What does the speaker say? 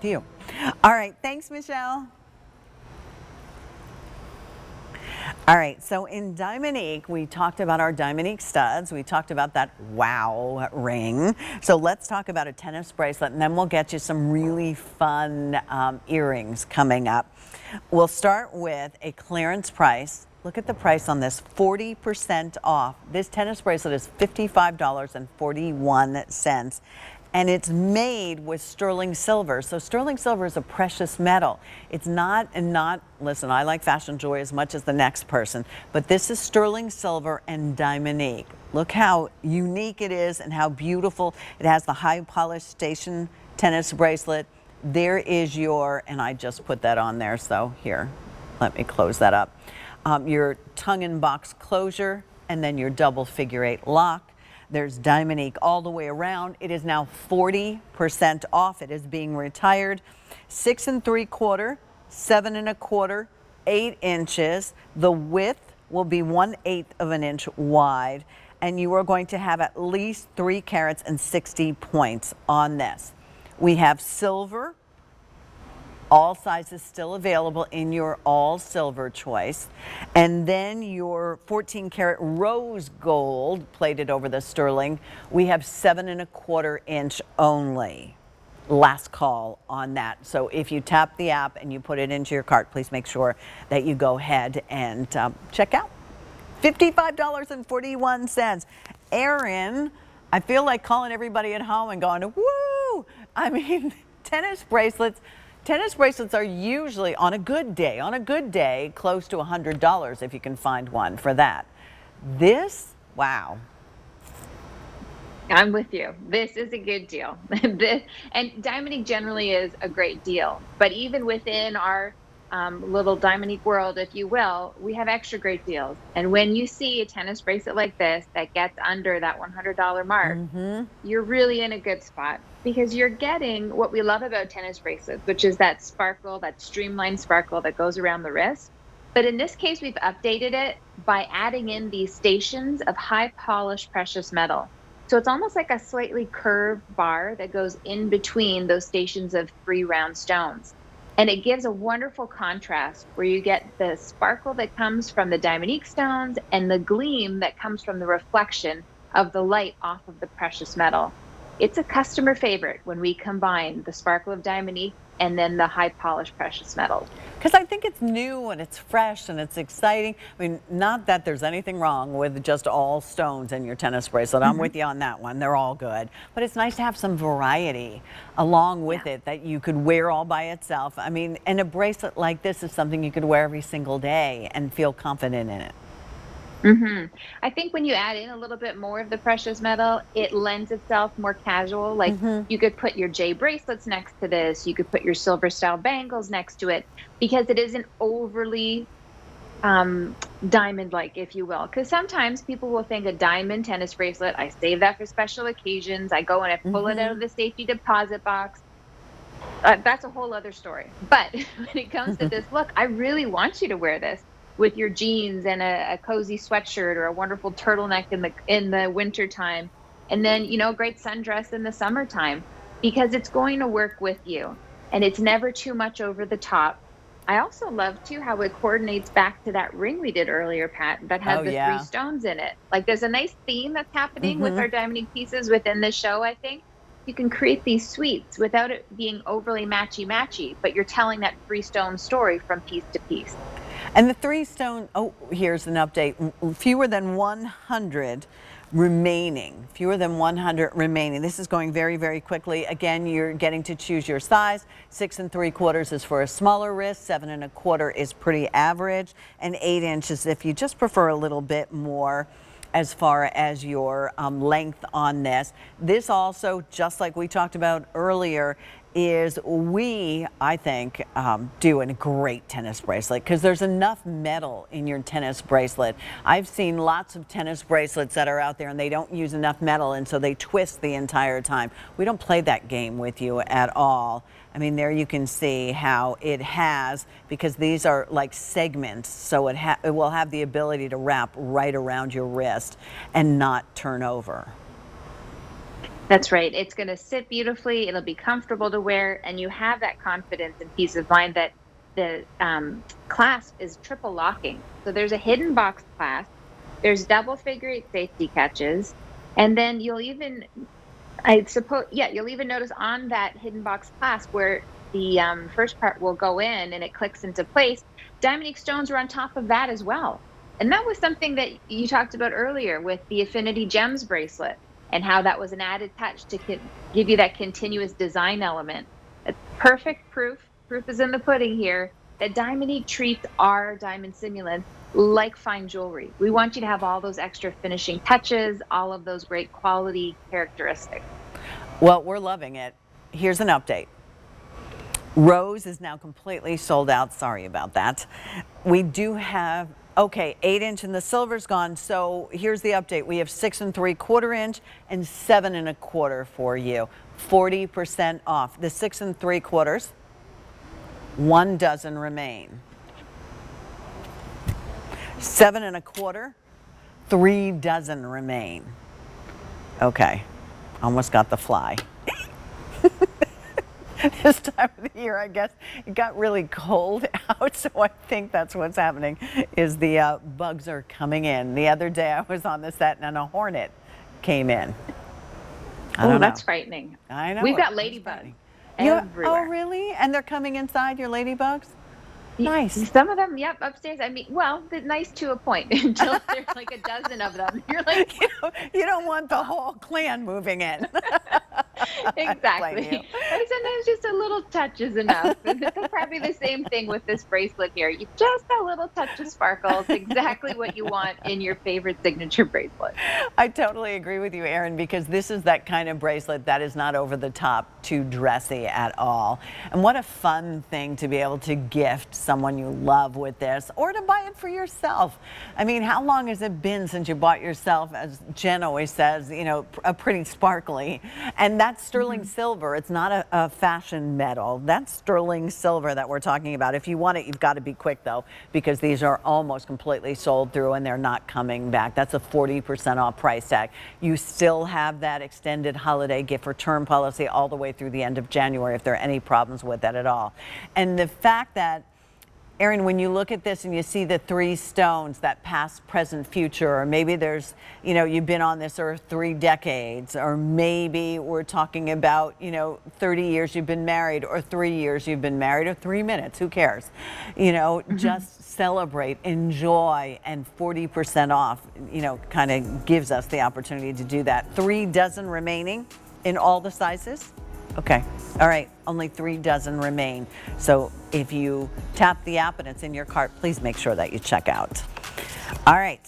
with you. All right, thanks, Michelle. All right, so in Diamonique, we talked about our Diamonique studs. We talked about that wow ring. So let's talk about a tennis bracelet, and then we'll get you some really fun earrings coming up. We'll start with a clearance price. Look at the price on this, 40% off. This tennis bracelet is $55.41. And it's made with sterling silver. So sterling silver is a precious metal. It's not, listen, I like fashion jewelry as much as the next person, but this is sterling silver and Diamonique. Look how unique it is and how beautiful. It has the high polished station tennis bracelet. There is your, and I just put that on there, so here, let me close that up. Your tongue and box closure, and then your double figure 8 lock. There's Diamonique all the way around. It is now 40% off. It is being retired. 6 3/4, 7 1/4, 8 inches. The width will be 1/8 of an inch wide. And you are going to have at least 3 carats and 60 points on this. We have silver. All sizes still available in your all silver choice. And then your 14 karat rose gold plated over the sterling. We have 7 1/4 inch only. Last call on that. So if you tap the app and you put it into your cart, please make sure that you go ahead and check out. $55.41. Erin, I feel like calling everybody at home and going, woo! I mean, tennis bracelets are usually on a good day, close to $100 if you can find one for that. This, wow. I'm with you. This is a good deal. And Diamonique generally is a great deal. But even within our little Diamonique world, if you will, we have extra great deals. And when you see a tennis bracelet like this that gets under that $100 mark, you're really in a good spot, because you're getting what we love about tennis bracelets, which is that sparkle, that streamlined sparkle that goes around the wrist. But in this case, we've updated it by adding in these stations of high polished precious metal. So it's almost like a slightly curved bar that goes in between those stations of 3 round stones. And it gives a wonderful contrast where you get the sparkle that comes from the Diamonique stones and the gleam that comes from the reflection of the light off of the precious metal. It's a customer favorite when we combine the sparkle of Diamonique and then the high polished precious metals. Because I think it's new and it's fresh and it's exciting. I mean, not that there's anything wrong with just all stones in your tennis bracelet. I'm with you on that one. They're all good. But it's nice to have some variety along with it that you could wear all by itself. I mean, and a bracelet like this is something you could wear every single day and feel confident in it. I think when you add in a little bit more of the precious metal, it lends itself more casual. Like you could put your J bracelets next to this. You could put your silver style bangles next to it, because it isn't overly diamond-like, if you will. Because sometimes people will think a diamond tennis bracelet, I save that for special occasions. I go and I pull it out of the safety deposit box. That's a whole other story. But when it comes to this look, I really want you to wear this with your jeans and a cozy sweatshirt or a wonderful turtleneck in the winter time, and then a great sundress in the summertime, because it's going to work with you and it's never too much over the top. I also love too how it coordinates back to that ring we did earlier, Pat, that had the 3 stones in it. Like, there's a nice theme that's happening with our Diamonique pieces within the show. I think you can create these suites without it being overly matchy, but you're telling that 3 stone story from piece to piece. And the 3 stone, here's an update. Fewer than 100 remaining. Fewer than 100 remaining. This is going very, very quickly. Again, you're getting to choose your size. 6 3/4 is for a smaller wrist. 7 1/4 is pretty average. And 8 inches if you just prefer a little bit more as far as your length on this. This also, just like we talked about earlier, is I think, do a great tennis bracelet, because there's enough metal in your tennis bracelet. I've seen lots of tennis bracelets that are out there and they don't use enough metal, and so they twist the entire time. We don't play that game with you at all. I mean, there you can see how it has, because these are like segments, so it will have the ability to wrap right around your wrist and not turn over. That's right. It's going to sit beautifully. It'll be comfortable to wear, and you have that confidence and peace of mind that the clasp is triple locking. So there's a hidden box clasp. There's double figure eight safety catches, and then you'll even, I suppose, yeah, you'll even notice on that hidden box clasp where the first part will go in and it clicks into place. Diamond stones are on top of that as well. And that was something that you talked about earlier with the Affinity Gems bracelet and how that was an added touch to give you that continuous design element. It's perfect proof. Proof is in the pudding here that Diamonique treats our diamond simulants like fine jewelry. We want you to have all those extra finishing touches, all of those great quality characteristics. Well, we're loving it. Here's an update. Rose is now completely sold out. Sorry about that. We do have, okay, 8-inch and the silver's gone. So here's the update. We have 6 3/4 inch and 7 1/4 for you. 40% off. The 6 3/4, 1 dozen remain. 7 1/4, 3 dozen remain. Okay, almost got the fly. This time of the year, I guess it got really cold out, so I think that's what's happening is the bugs are coming in. The other day I was on the set and a hornet came in. Oh, that's frightening. I know. We've got ladybugs everywhere. Oh, really? And they're coming inside your ladybugs? Nice. Some of them, yep, upstairs. I mean, well, nice to a point until there's like a dozen of them. You're like, you don't want the whole clan moving in. exactly. And sometimes just a little touch is enough. It's probably the same thing with this bracelet here. You just a little touch of sparkle. It's exactly what you want in your favorite signature bracelet. I totally agree with you, Erin, because this is that kind of bracelet that is not over the top, too dressy at all. And what a fun thing to be able to gift someone you love with this, or to buy it for yourself. I mean, how long has it been since you bought yourself, as Jen always says, you know, a pretty sparkly? And that's sterling silver. It's not a fashion metal. That's sterling silver that we're talking about. If you want it, you've got to be quick though, because these are almost completely sold through and they're not coming back. That's a 40% off price tag. You still have that extended holiday gift return policy all the way through the end of January if there are any problems with that at all. And the fact that, Erin, when you look at this and you see the 3 stones, that past, present, future, or maybe there's, you know, you've been on this earth 3 decades, or maybe we're talking about, you know, 30 years you've been married, or 3 years you've been married, or 3 minutes, who cares? You know, just celebrate, enjoy, and 40% off, you know, kind of gives us the opportunity to do that. 3 dozen remaining in all the sizes. Okay. All right. Only 3 dozen remain. So if you tap the app and it's in your cart, please make sure that you check out. All right.